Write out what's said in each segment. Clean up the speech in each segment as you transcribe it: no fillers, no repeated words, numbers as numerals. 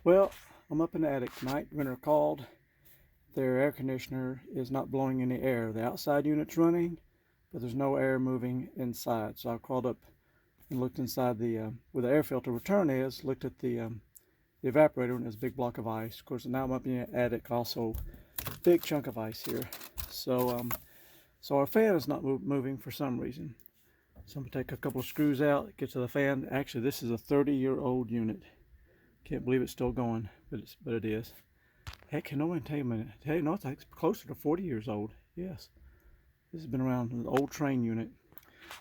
Well, I'm up in the attic tonight. Winter called. Their air conditioner is not blowing any air. The outside unit's running, but there's no air moving inside. So I crawled up and looked inside the where the air filter return is. Looked at the evaporator, and there's a big block of ice. Of course, now I'm up in the attic. Also, big chunk of ice here. So our fan is not moving for some reason. So I'm gonna take a couple of screws out, get to the fan. Actually, this is a 30-year-old unit. Can't believe it's still going, but it is. Heck, can no one tell you a minute? Hey, no, it's closer to 40 years old. Yes, this has been around, an old Trane unit.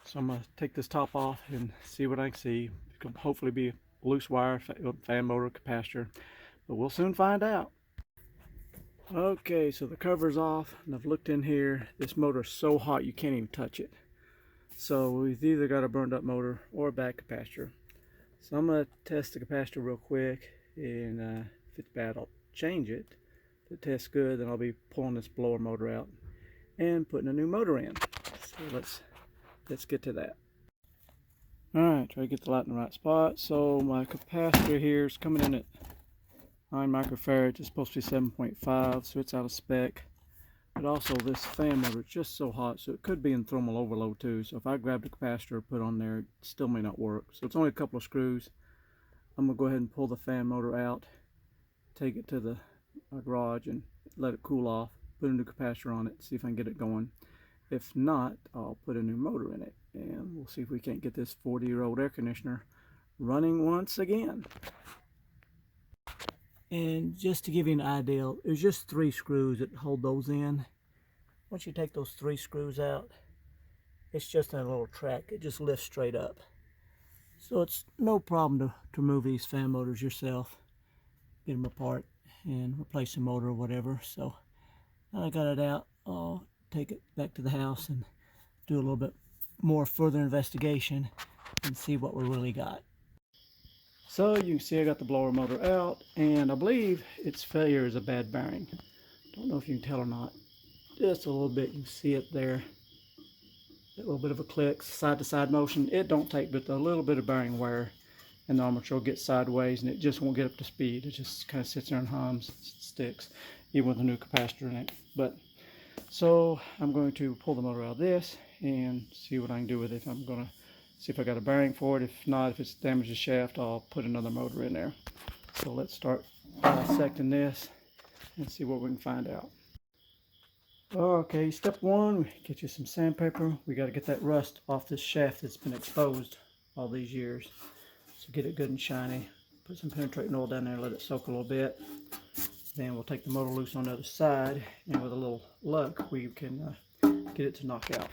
So I'm gonna take this top off and see what I can see. It could hopefully be a loose wire, fan motor, capacitor, but we'll soon find out. Okay, so the cover's off, and I've looked in here. This motor is so hot you can't even touch it. So we've either got a burned up motor or a bad capacitor. So I'm going to test the capacitor real quick, and if it's bad I'll change it. If it tests good, then I'll be pulling this blower motor out and putting a new motor in. So let's get to that. Alright, try to get the light in the right spot. So my capacitor here is coming in at 9 microfarads. It's supposed to be 7.5, so it's out of spec. But also this fan motor is just so hot, so it could be in thermal overload too. So if I grab the capacitor, put on there, it still may not work. So it's only a couple of screws. I'm gonna go ahead and pull the fan motor out, take it to the garage and let it cool off, put a new capacitor on it, see if I can get it going. If not, I'll put a new motor in it, and we'll see if we can't get this 40-year-old air conditioner running once again. And just to give you an idea, there's just 3 screws that hold those in. Once you take those 3 screws out, it's just a little track. It just lifts straight up. So it's no problem to move these fan motors yourself. Get them apart and replace the motor or whatever. So now I got it out, I'll take it back to the house and do a little bit more further investigation and see what we really got. So you can see I got the blower motor out, and I believe its failure is a bad bearing. Don't know if you can tell or not. Just a little bit, you can see it there. A little bit of a click, side to side motion. It don't take but a little bit of bearing wear, and the armature will get sideways and it just won't get up to speed. It just kind of sits there and hums, sticks, even with a new capacitor in it. But so I'm going to pull the motor out of this and see what I can do with it. I'm going to see if I got a bearing for it. If not, if it's damaged the shaft, I'll put another motor in there. So let's start dissecting this and see what we can find out. Okay, step 1, get you some sandpaper. We got to get that rust off this shaft that's been exposed all these years. So get it good and shiny. Put some penetrating oil down there, let it soak a little bit. Then we'll take the motor loose on the other side, and with a little luck, we can get it to knock out.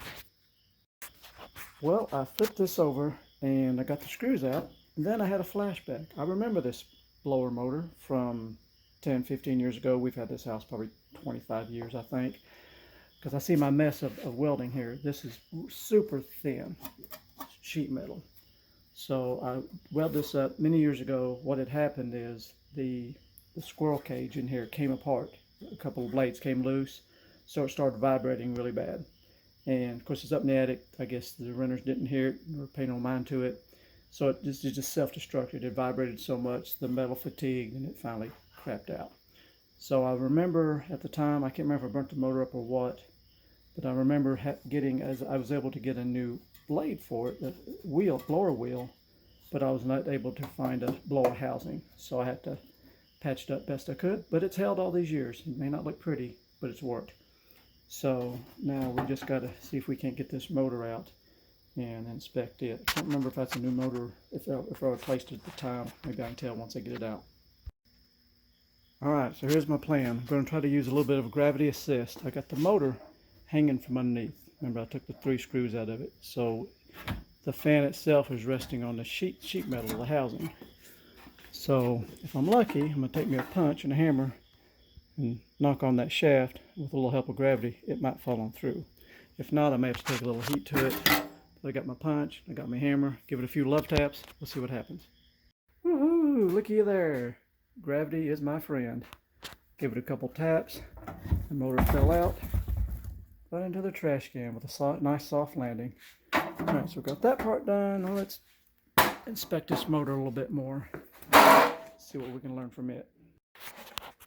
Well, I flipped this over and I got the screws out, and then I had a flashback. I remember this blower motor from 10-15 years ago. We've had this house probably 25 years, I think, because I see my mess of welding here. This is super thin sheet metal. So I welded this up many years ago. What had happened is the squirrel cage in here came apart. A couple of blades came loose, so it started vibrating really bad. And of course it's up in the attic. I guess the renters didn't hear it or pay no mind to it. So it just self-destructed. It vibrated so much, the metal fatigued, and it finally crapped out. So I remember at the time, I can't remember if I burnt the motor up or what, but I remember as I was able to get a new blade for it, the blower wheel, but I was not able to find a blower housing. So I had to patch it up best I could, but it's held all these years. It may not look pretty, but it's worked. So now we just got to see if we can't get this motor out and inspect it. I can't remember if that's a new motor, if I replaced it at the time. Maybe I can tell once I get it out. Alright, so here's my plan. I'm going to try to use a little bit of gravity assist. I got the motor hanging from underneath. Remember, I took the 3 screws out of it. So the fan itself is resting on the sheet metal of the housing. So if I'm lucky, I'm going to take me a punch and a hammer and knock on that shaft. With a little help of gravity, it might fall on through. If not, I may have to take a little heat to it. But I got my punch, I got my hammer, give it a few love taps. We'll see what happens. Woohoo! Looky there. Gravity is my friend. Give it a couple taps. The motor fell out. Right into the trash can with a nice soft landing. Alright, so we got that part done. Now let's inspect this motor a little bit more. see what we can learn from it.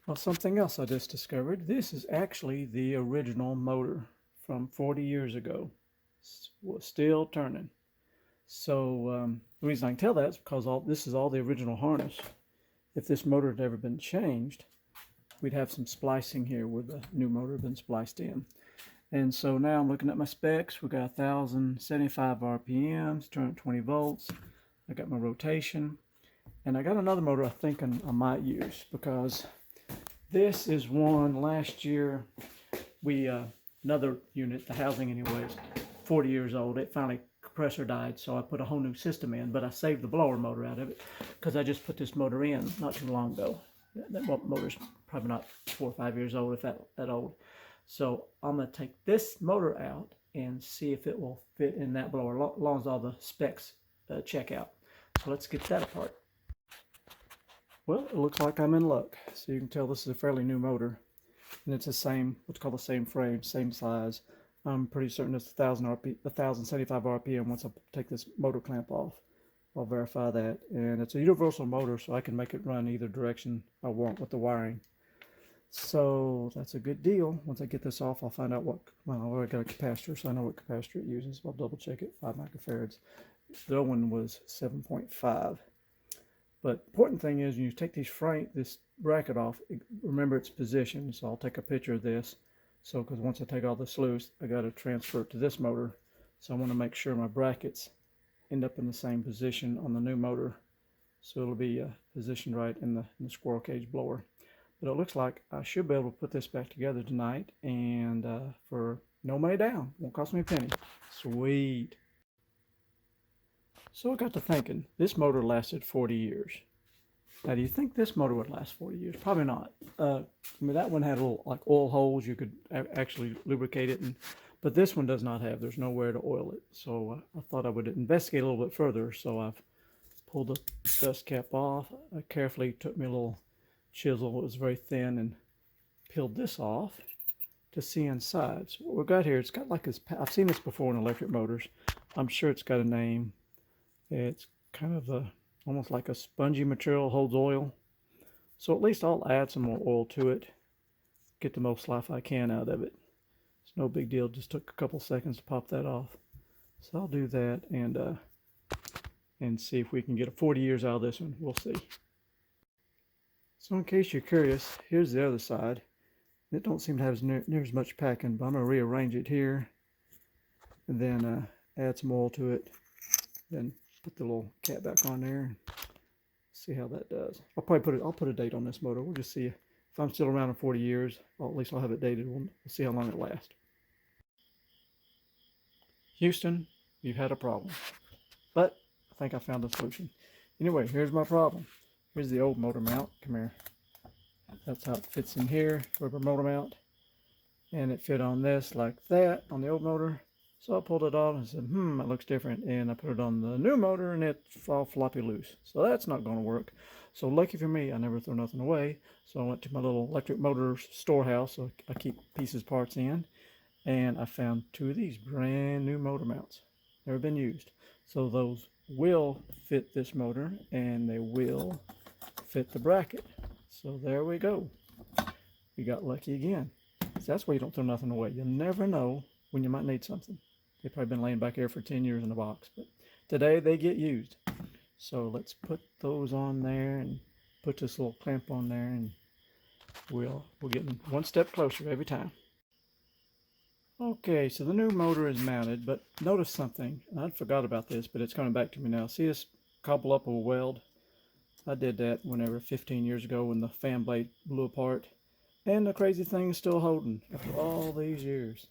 Well, something else I just discovered. This is actually the original motor from 40 years ago. Was still turning. So the reason I can tell that is because this is all the original harness. If this motor had ever been changed, we'd have some splicing here where the new motor had been spliced in. And so now I'm looking at my specs. We got 1,075 RPMs, 220 volts. I got my rotation. And I got another motor I think I might use, because this is one last year. Another unit, the housing anyways, 40 years old. It finally, compressor died, so I put a whole new system in, but I saved the blower motor out of it because I just put this motor in not too long ago. That motor's probably not 4 or 5 years old, if that old. So I'm going to take this motor out and see if it will fit in that blower, as long as all the specs check out. So let's get that apart. Well, it looks like I'm in luck. So you can tell this is a fairly new motor, and it's the same, what's called the same frame, same size. I'm pretty certain it's 1,075 RPM once I take this motor clamp off. I'll verify that. And it's a universal motor, so I can make it run either direction I want with the wiring. So that's a good deal. Once I get this off, I'll find out what, well, I already got a capacitor, so I know what capacitor it uses. I'll double check it, 5 microfarads. The other one was 7.5. But important thing is, when you take this bracket off, remember its position. So I'll take a picture of this. So, because once I take all this loose, I got to transfer it to this motor. So I want to make sure my brackets end up in the same position on the new motor. So it'll be positioned right in the squirrel cage blower. But it looks like I should be able to put this back together tonight, and for no money down. Won't cost me a penny. Sweet. So I got to thinking, this motor lasted 40 years. Now, do you think this motor would last 40 years? Probably not. I mean, that one had little like oil holes. You could actually lubricate it, but this one does not have. There's nowhere to oil it. So I thought I would investigate a little bit further. So I've pulled the dust cap off. I carefully took me a little chisel. It was very thin, and peeled this off to see inside. So what we've got here, it's got like this. I've seen this before in electric motors. I'm sure it's got a name. It's kind of almost like a spongy material, holds oil. So at least I'll add some more oil to it, get the most life I can out of it. It's no big deal, just took a couple seconds to pop that off. So I'll do that and see if we can get 40 years out of this one. We'll see. So in case you're curious, here's the other side. It don't seem to have near as much packing, but I'm going to rearrange it here and then add some oil to it. Then put the little cap back on there and see how that does. I'll put a date on this motor. We'll just see if I'm still around in 40 years. Well, at least I'll have it dated. We'll see how long it lasts. Houston, you've had a problem, but I think I found a solution. Anyway, here's my problem. Here's the old motor mount. Come here. That's how it fits in here, rubber motor mount. And it fit on this like that on the old motor. So I pulled it off and said, it looks different. And I put it on the new motor and it's all floppy loose. So that's not going to work. So lucky for me, I never throw nothing away. So I went to my little electric motor storehouse. So I keep pieces, parts in. And I found 2 of these brand new motor mounts. Never been used. So those will fit this motor and they will fit the bracket. So there we go. We got lucky again. So that's why you don't throw nothing away. You never know when you might need something. They've probably been laying back here for 10 years in a box, but today they get used. So let's put those on there and put this little clamp on there, and we'll get one step closer every time. Okay, so the new motor is mounted, but notice something. I forgot about this, but it's coming back to me now. See this cobble up of a weld? I did that 15 years ago when the fan blade blew apart. And the crazy thing is still holding after all these years.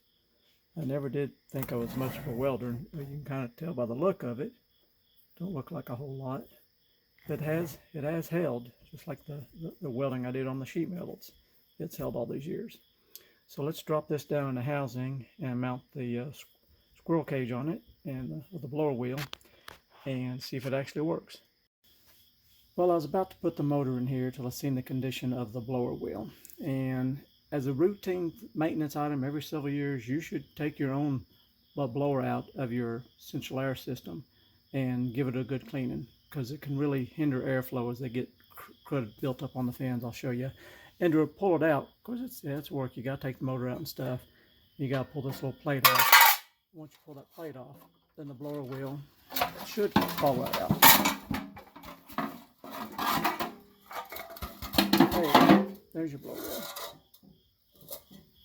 I never did think I was much of a welder. You can kind of tell by the look of it. Don't look like a whole lot. It has held, just like the welding I did on the sheet metals. It's held all these years. So let's drop this down in the housing and mount the squirrel cage on it and the blower wheel and see if it actually works. Well, I was about to put the motor in here till I seen the condition of the blower wheel. And as a routine maintenance item, every several years, you should take your own blower out of your central air system and give it a good cleaning. because it can really hinder airflow as they get crud built up on the fans. I'll show you. And to pull it out, because it's work. You got to take the motor out and stuff. You got to pull this little plate off. Once you pull that plate off, then the blower wheel should fall right out. Hey, there's your blower wheel.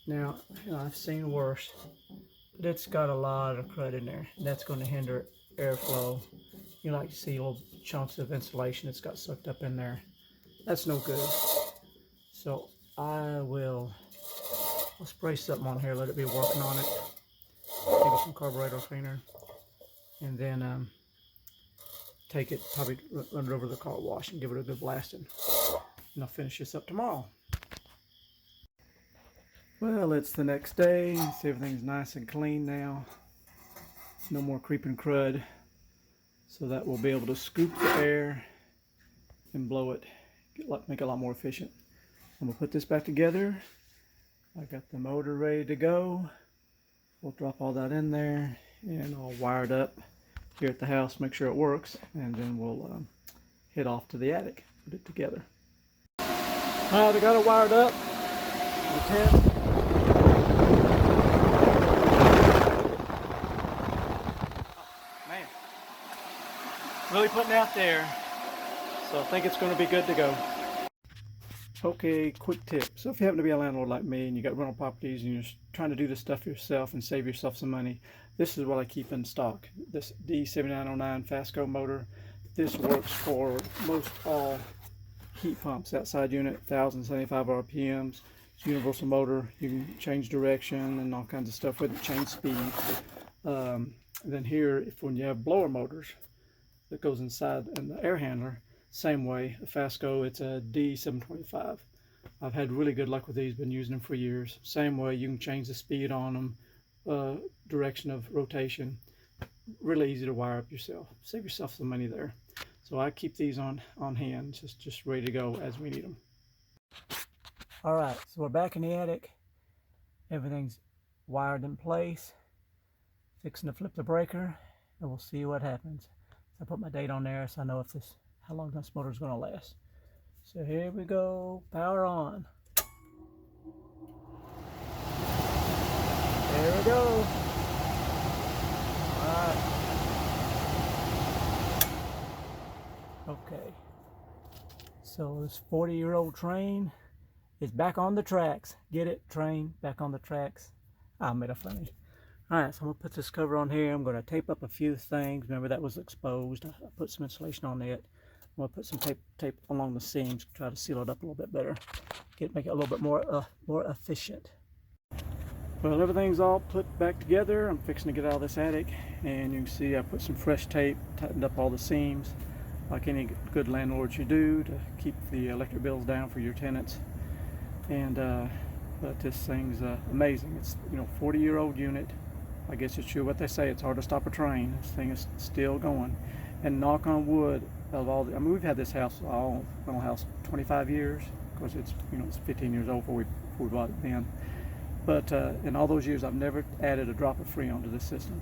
Now, I've seen worse, but it's got a lot of crud in there. That's going to hinder airflow. You like to see little chunks of insulation that's got sucked up in there. That's no good. So I'll spray something on here, let it be working on it. Maybe some carburetor cleaner, and then take it, probably run it over the car wash and give it a good blasting. And I'll finish this up tomorrow. Well, it's the next day. See, everything's nice and clean now. No more creeping crud. So that we'll be able to scoop the air and blow it, make it a lot more efficient. I'm gonna put this back together. I got the motor ready to go. We'll drop all that in there and I'll wire it up here at the house, make sure it works, and then we'll head off to the attic, put it together. Alright, I got it wired up. Man, really putting out there, so I think it's going to be good to go. Okay, quick tip. So if you happen to be a landlord like me and you got rental properties and you're trying to do this stuff yourself and save yourself some money, this is what I keep in stock. This D7909 Fasco motor. This works for most all heat pumps. Outside unit, 1075 RPMs. It's a universal motor. You can change direction and all kinds of stuff with it, change speed. Then here, when you have blower motors that goes inside and the air handler, same way, a Fasco, it's a D725. I've had really good luck with these, been using them for years. Same way, you can change the speed on them, direction of rotation. Really easy to wire up yourself. Save yourself some money there. So I keep these on hand, just ready to go as we need them. All right, so we're back in the attic. Everything's wired in place. Fixing to flip the breaker, and we'll see what happens. So I put my date on there so I know how long this motor is going to last. So here we go, power on. There we go. All right. Okay. So this 40-year-old Trane is back on the tracks. Get it? Trane, back on the tracks. I made a funny. Alright, so I'm going to put this cover on here. I'm going to tape up a few things. Remember, that was exposed. I put some insulation on it. I'm going to put some tape along the seams, try to seal it up a little bit better. Make it a little bit more efficient. Well, everything's all put back together. I'm fixing to get out of this attic. And you can see I put some fresh tape, tightened up all the seams, like any good landlord should do to keep the electric bills down for your tenants. And but this thing's amazing. It's 40-year-old unit. I guess it's true what they say. It's hard to stop a train. This thing is still going. And knock on wood, I mean, we've had this house, our rental house, 25 years. Of course, it's it's 15 years old before we bought it then. But in all those years, I've never added a drop of Freon to this system.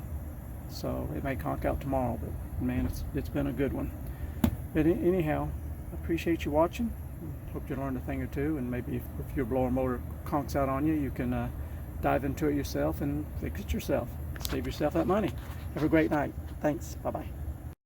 So it may conk out tomorrow, but man, it's been a good one. But anyhow, I appreciate you watching. Hope you learned a thing or two, and maybe if your blower motor conks out on you, you can dive into it yourself and fix it yourself. Save yourself that money. Have a great night. Thanks. Bye-bye.